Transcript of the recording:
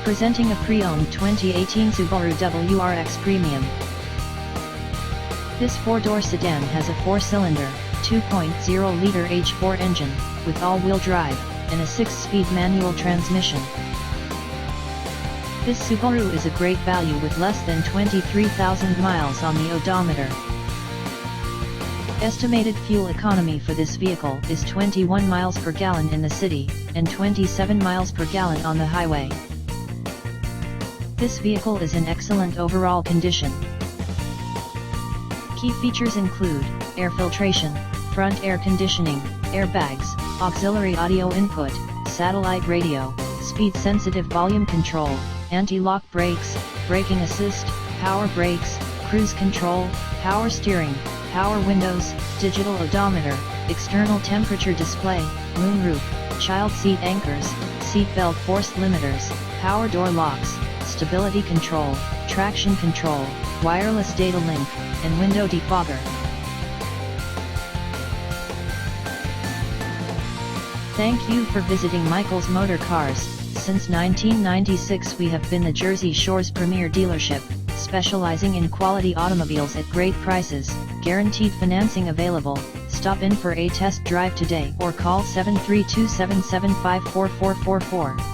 Presenting a pre-owned 2018 Subaru WRX Premium. This four-door sedan has a four-cylinder, 2.0-liter H4 engine, with all-wheel drive, and a 6-speed manual transmission. This Subaru is a great value with less than 23,000 miles on the odometer. Estimated fuel economy for this vehicle is 21 miles per gallon in the city, and 27 miles per gallon on the highway. This vehicle is in excellent overall condition. Key features include air filtration, front air conditioning, airbags, auxiliary audio input, satellite radio, speed-sensitive volume control, anti-lock brakes, braking assist, power brakes, cruise control, power steering, power windows, digital odometer, external temperature display, moonroof, child seat anchors, seat belt force limiters, power door locks, stability control, traction control, wireless data link, and window defogger. Thank you for visiting Michael's Motor Cars. Since 1996 we have been the Jersey Shore's premier dealership, specializing in quality automobiles at great prices, guaranteed financing available. Stop in for a test drive today or call 732-775-4444.